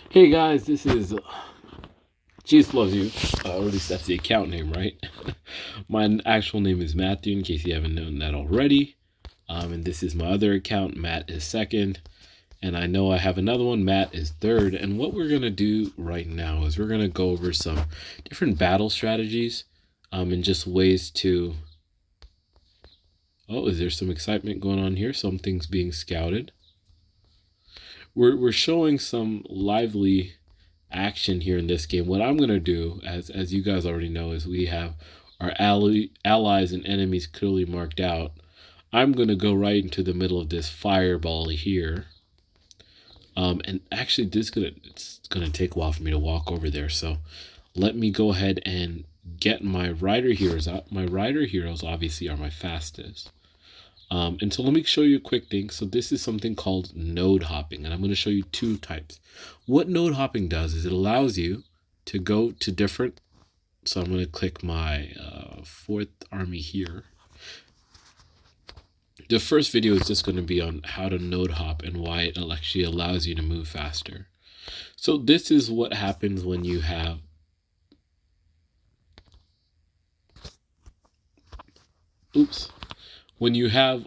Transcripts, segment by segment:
Hey guys, this is Jesus Loves You, or at least that's the account name, right? My actual name is Matthew, in case you haven't known that already. And this is my other account. Matt is second, and I know I have another one. Matt is third. And what we're gonna do right now is we're gonna go over some different battle strategies, and just ways to. Oh, is there some excitement going on here? Something's being scouted. We're showing some lively action here in this game. What I'm going to do, as you guys already know, is we have our allies and enemies clearly marked out. I'm going to go right into the middle of this fireball here. And actually, it's gonna take a while for me to walk over there. So let me go ahead and get my rider heroes out. My rider heroes obviously are my fastest. And so let me show you a quick thing. So this is something called node hopping, and I'm going to show you two types. What node hopping does is it allows you to go to different. So I'm going to click my fourth army here. The first video is just going to be on how to node hop and why it actually allows you to move faster. So this is what happens when you have when you have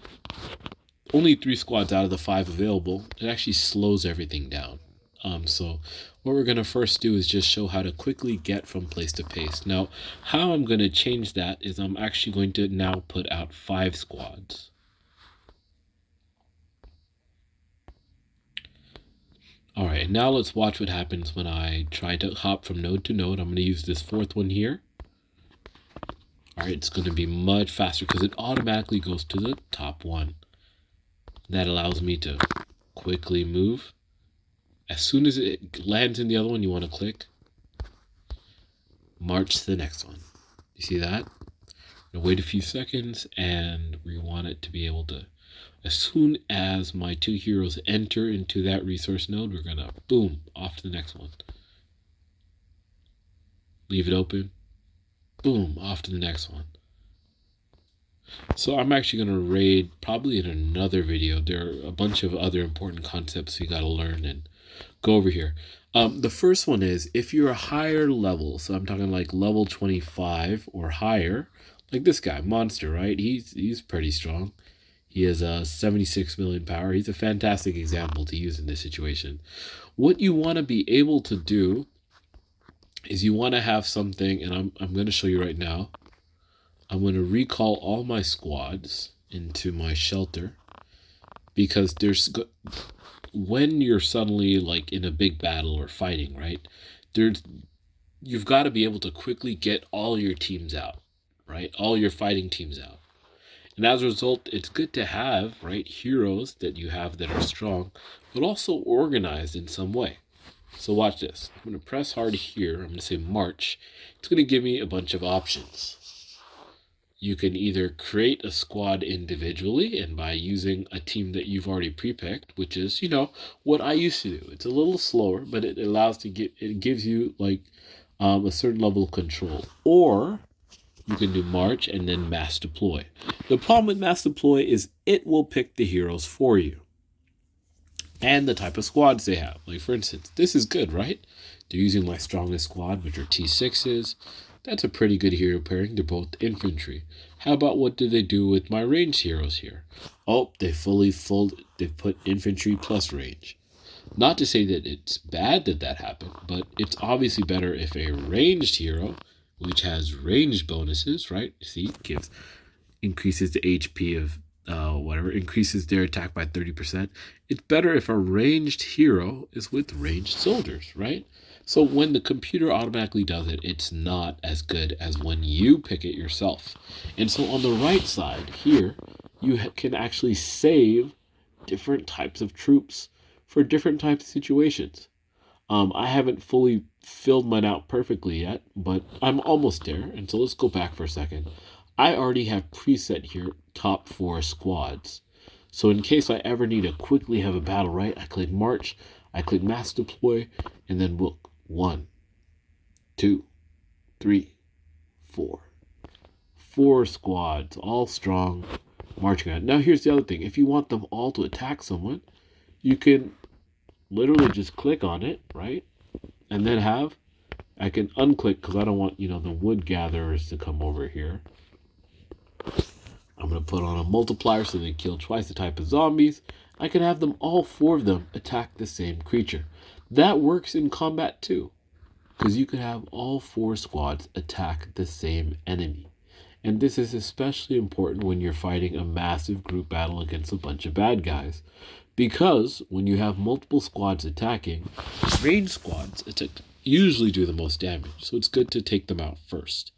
only 3 squads out of the 5 available, it actually slows everything down. So what we're going to first do is just show how to quickly get from place to place. Now, how I'm going to change that is I'm actually going to now put out 5 squads. All right, now let's watch what happens when I try to hop from node to node. I'm going to use this fourth one here. All right, it's going to be much faster because it automatically goes to the top one. That allows me to quickly move. As soon as it lands in the other one, you want to click march to the next one. You see that? Now wait a few seconds, and we want it to be able to, as soon as my 2 heroes enter into that resource node, we're gonna boom off to the next one. Leave it open, boom off to the next one. So I'm actually going to raid probably in another video. There are a bunch of other important concepts you got to learn and go over here. The first one is if you're a higher level, so I'm talking like level 25 or higher, like this guy, Monster, right? He's pretty strong. He has a 76 million power. He's a fantastic example to use in this situation. What you want to be able to do is you want to have something, and I'm going to show you right now. I'm going to recall all my squads into my shelter because when you're suddenly like in a big battle or fighting, right? You've got to be able to quickly get all your teams out, right? All your fighting teams out. And as a result, it's good to have, right, heroes that you have that are strong, but also organized in some way. So watch this. I'm going to press hard here. I'm going to say march. It's going to give me a bunch of options. You can either create a squad individually and by using a team that you've already pre-picked, which is, what I used to do. It's a little slower, but it gives you like a certain level of control. Or you can do march and then mass deploy. The problem with mass deploy is it will pick the heroes for you and the type of squads they have. Like for instance, this is good, right? They're using my strongest squad, which are T6s. That's a pretty good hero pairing. They're both infantry. How about what do they do with my ranged heroes here? Oh, they put infantry plus range. Not to say that it's bad that happened, but it's obviously better if a ranged hero, which has ranged bonuses, right? See, increases the HP of whatever, increases their attack by 30%. It's better if a ranged hero is with ranged soldiers, right? So when the computer automatically does it, it's not as good as when you pick it yourself. And so on the right side here, you can actually save different types of troops for different types of situations. I haven't fully filled mine out perfectly yet, but I'm almost there. And so let's go back for a second. I already have preset here top 4 squads. So in case I ever need to quickly have a battle, right? I click march, I click mass deploy, and then look. 1, 2, 3, 4. 4 squads, all strong, marching on. Now here's the other thing. If you want them all to attack someone, you can literally just click on it, right? and then I can unclick because I don't want, the wood gatherers to come over here. I'm going to put on a multiplier so they kill twice the type of zombies. I can have them, all 4 of them, attack the same creature. That works in combat too, because you could have all 4 squads attack the same enemy. And this is especially important when you're fighting a massive group battle against a bunch of bad guys. Because when you have multiple squads attacking, ranged squads usually do the most damage. So it's good to take them out first.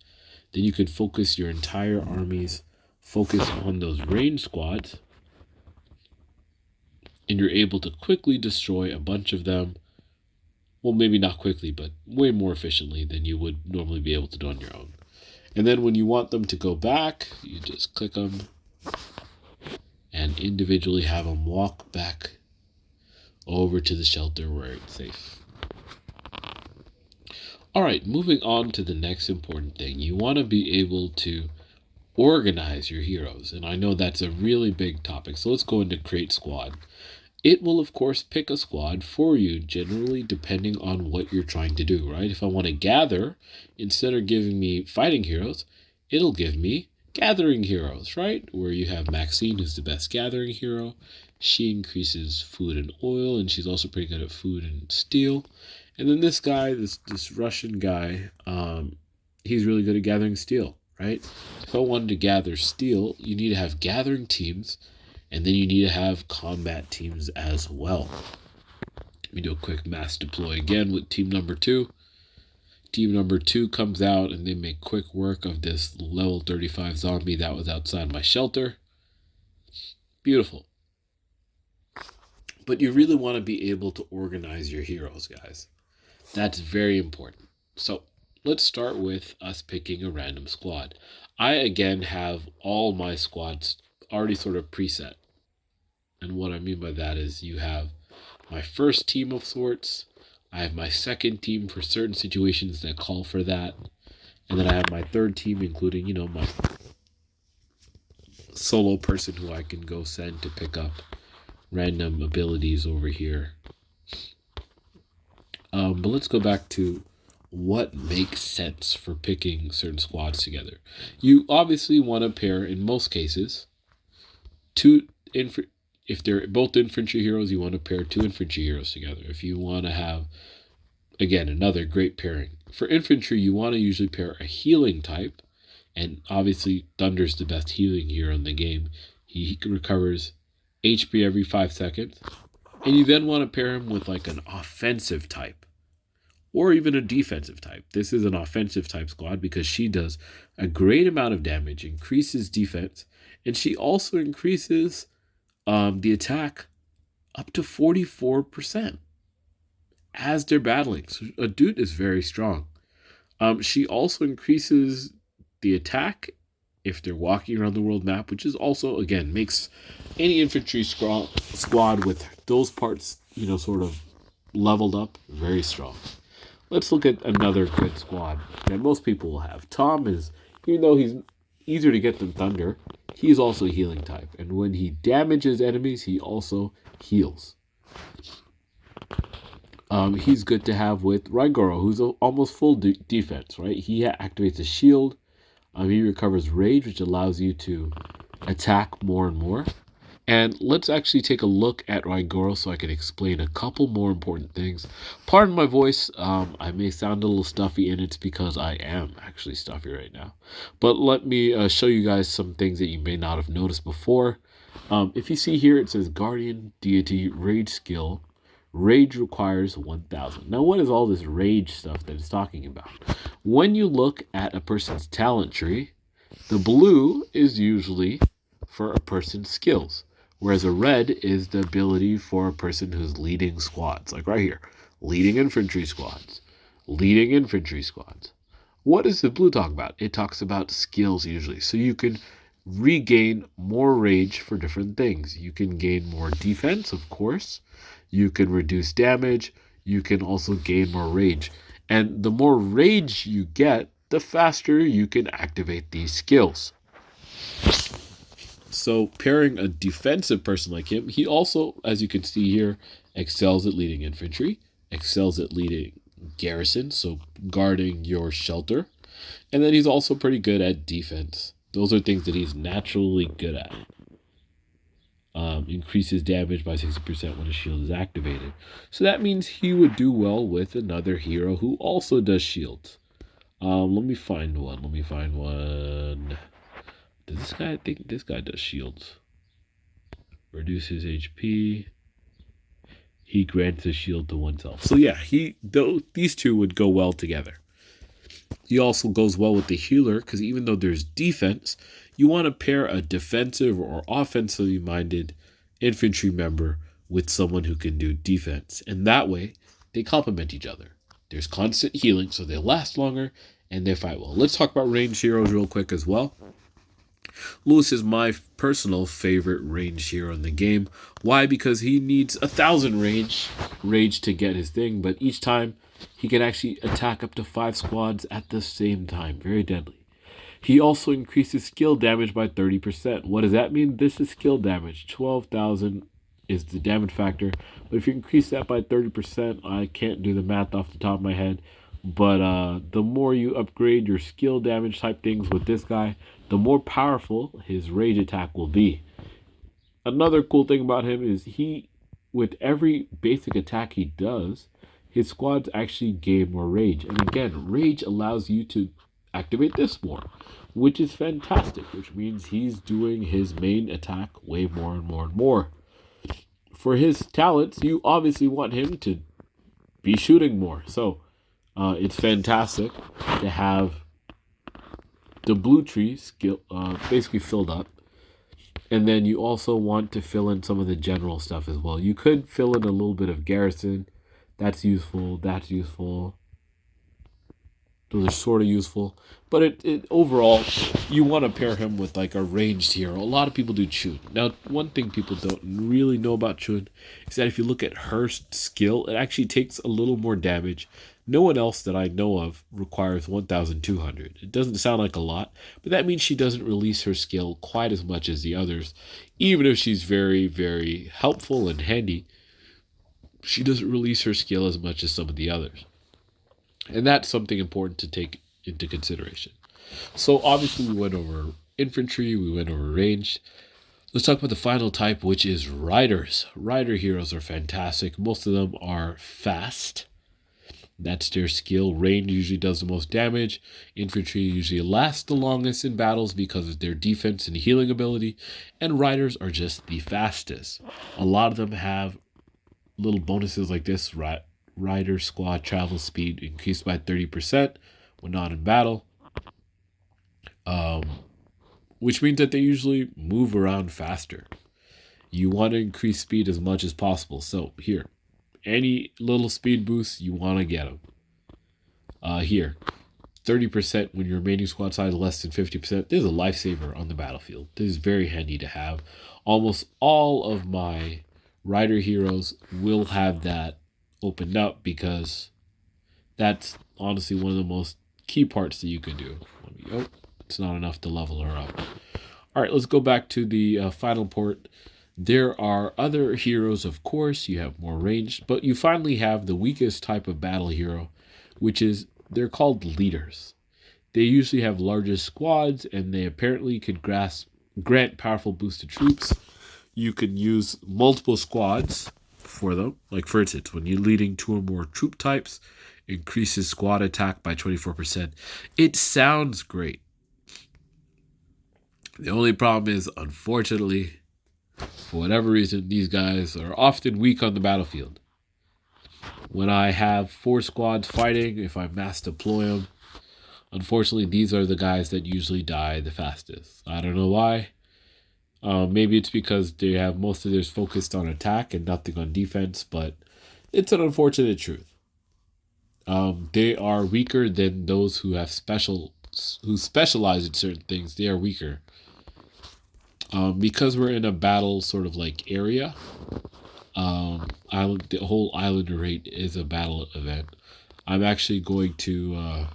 Then you could focus your entire armies, focus on those ranged squads, and you're able to quickly destroy a bunch of them. Well, maybe not quickly, but way more efficiently than you would normally be able to do on your own. And then when you want them to go back, you just click them and individually have them walk back over to the shelter where it's safe. All right, moving on to the next important thing. You want to be able to organize your heroes. And I know that's a really big topic. So let's go into create squad. It will, of course, pick a squad for you, generally depending on what you're trying to do, right? If I want to gather, instead of giving me fighting heroes, it'll give me gathering heroes, right? Where you have Maxine, who's the best gathering hero. She increases food and oil, and she's also pretty good at food and steel. And then this guy, this Russian guy, he's really good at gathering steel, right? If I wanted to gather steel, you need to have gathering teams, and then you need to have combat teams as well. Let me do a quick mass deploy again with team number 2. Team number 2 comes out and they make quick work of this level 35 zombie that was outside my shelter. Beautiful. But you really want to be able to organize your heroes, guys. That's very important. So let's start with us picking a random squad. I, again, have all my squads already sort of preset. And what I mean by that is you have my first team of sorts. I have my second team for certain situations that call for that. And then I have my third team, including, my solo person who I can go send to pick up random abilities over here. But let's go back to what makes sense for picking certain squads together. You obviously want to pair, in most cases, if they're both infantry heroes, you want to pair 2 infantry heroes together. If you want to have, again, another great pairing. For infantry, you want to usually pair a healing type. And obviously, Thunder's the best healing hero in the game. He recovers HP every 5 seconds. And you then want to pair him with like an offensive type. Or even a defensive type. This is an offensive type squad because she does a great amount of damage, increases defense, and she also increases the attack up to 44% as they're battling. So a dude is very strong. She also increases the attack if they're walking around the world map, which is also, again, makes any infantry squad with those parts, sort of leveled up very strong. Let's look at another good squad that most people will have. Tom is, even though he's easier to get than Thunder, he's also a healing type. And when he damages enemies, he also heals. He's good to have with Raigoro, who's almost full defense, right? He activates a shield. He recovers rage, which allows you to attack more and more. And let's actually take a look at Raigoro so I can explain a couple more important things. Pardon my voice. I may sound a little stuffy, and it's because I am actually stuffy right now. But let me show you guys some things that you may not have noticed before. If you see here, it says Guardian Deity Rage Skill. Rage requires 1,000. Now, what is all this rage stuff that it's talking about? When you look at a person's talent tree, the blue is usually for a person's skills, whereas a red is the ability for a person who's leading squads, like right here, leading infantry squads. What does the blue talk about? It talks about skills usually, so you can regain more rage for different things. You can gain more defense, of course. You can reduce damage. You can also gain more rage. And the more rage you get, the faster you can activate these skills. So pairing a defensive person like him, he also, as you can see here, excels at leading infantry, excels at leading garrison, so guarding your shelter. And then he's also pretty good at defense. Those are things that he's naturally good at. Increases damage by 60% when a shield is activated. So that means he would do well with another hero who also does shields. Let me find one. Does this guy, I think this guy does shields. Reduces HP. He grants a shield to oneself. So yeah, these two would go well together. He also goes well with the healer because even though there's defense, you want to pair a defensive or offensively minded infantry member with someone who can do defense. And that way, they complement each other. There's constant healing, so they last longer and they fight well. Let's talk about ranged heroes real quick as well. Lewis is my personal favorite ranged hero in the game. Why? Because he needs 1,000 rage to get his thing, but each time he can actually attack up to 5 squads at the same time. Very deadly. He also increases skill damage by 30%. What does that mean? This is skill damage. 12,000 is the damage factor. But if you increase that by 30%, I can't do the math off the top of my head. But the more you upgrade your skill damage type things with this guy, the more powerful his rage attack will be. Another cool thing about him is with every basic attack he does, his squads actually gain more rage. And again, rage allows you to activate this more, which is fantastic, which means he's doing his main attack way more and more and more. For his talents, you obviously want him to be shooting more. So it's fantastic to have the blue tree skill basically filled up. And then you also want to fill in some of the general stuff as well. You could fill in a little bit of garrison. That's useful. That's useful. Those are sort of useful. But it overall, you want to pair him with like a ranged hero. A lot of people do Chun. Now, one thing people don't really know about Chun is that if you look at her skill, it actually takes a little more damage. No one else that I know of requires 1,200. It doesn't sound like a lot, but that means she doesn't release her skill quite as much as the others. Even if she's very, very helpful and handy, she doesn't release her skill as much as some of the others. And that's something important to take into consideration. So obviously we went over infantry, we went over range. Let's talk about the final type, which is riders. Rider heroes are fantastic. Most of them are fast. That's their skill. Range usually does the most damage. Infantry usually lasts the longest in battles because of their defense and healing ability. And riders are just the fastest. A lot of them have little bonuses like this. Rider squad travel speed increased by 30% when not in battle. Which means that they usually move around faster. You want to increase speed as much as possible. So here, any little speed boost, you want to get them. Here, 30% when your remaining squad size is less than 50%. This is a lifesaver on the battlefield. This is very handy to have. Almost all of my rider heroes will have that opened up because that's honestly one of the most key parts that you can do. Oh, it's not enough to level her up. All right, let's go back to the final port. There are other heroes, of course. You have more range, but you finally have the weakest type of battle hero, which is they're called leaders. They usually have larger squads, and they apparently could grant powerful boosts to troops. You can use multiple squads for them. Like, for instance, when you're leading 2 or more troop types, increases squad attack by 24%. It sounds great. The only problem is, unfortunately, for whatever reason, these guys are often weak on the battlefield. When I have 4 squads fighting, if I mass deploy them, unfortunately, these are the guys that usually die the fastest. I don't know why. Maybe it's because they have most of theirs focused on attack and nothing on defense, but it's an unfortunate truth. They are weaker than those who specialize in certain things. They are weaker. Because we're in a battle sort of like area, the whole island raid is a battle event. I'm actually going to,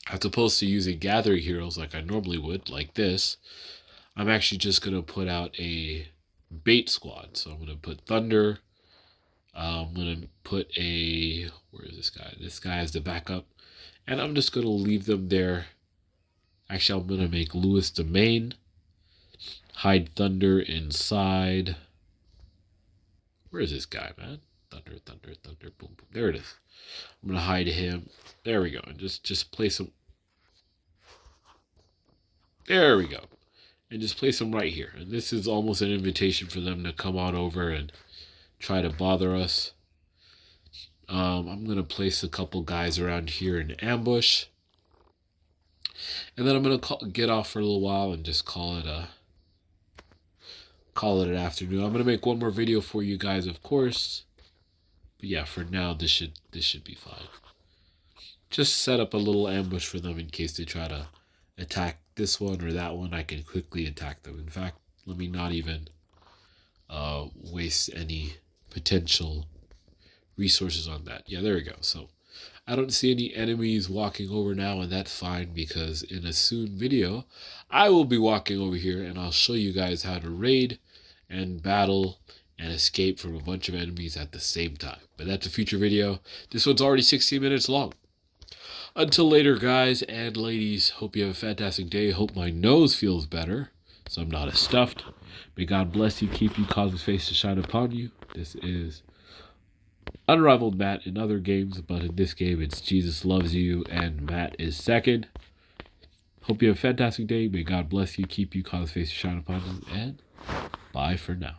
as opposed to using gathering heroes like I normally would, like this, I'm actually just going to put out a bait squad. So I'm going to put Thunder, I'm going to put where is this guy? This guy is the backup. And I'm just going to leave them there. Actually, I'm going to make Lewis the main. Hide Thunder inside. Where is this guy, man? Thunder, thunder, thunder, boom, boom. There it is. I'm going to hide him. There we go. And just place him. There we go. And just place him right here. And this is almost an invitation for them to come on over and try to bother us. I'm going to place a couple guys around here in ambush. And then I'm going to get off for a little while and just call it an afternoon. I'm going to make one more video for you guys, of course. But yeah, for now, this should be fine. Just set up a little ambush for them in case they try to attack this one or that one. I can quickly attack them. In fact, let me not even waste any potential resources on that. Yeah, there we go. So I don't see any enemies walking over now, and that's fine because in a soon video, I will be walking over here and I'll show you guys how to raid and battle and escape from a bunch of enemies at the same time. But that's a future video. This one's already 16 minutes long. Until later, guys and ladies, hope you have a fantastic day. Hope my nose feels better, so I'm not as stuffed. May God bless you, keep you, cause his face to shine upon you. This is Unrivaled Matt in other games, but in this game, it's Jesus Loves You, and Matt is second. Hope you have a fantastic day. May God bless you, keep you, cause his face to shine upon you, and bye for now.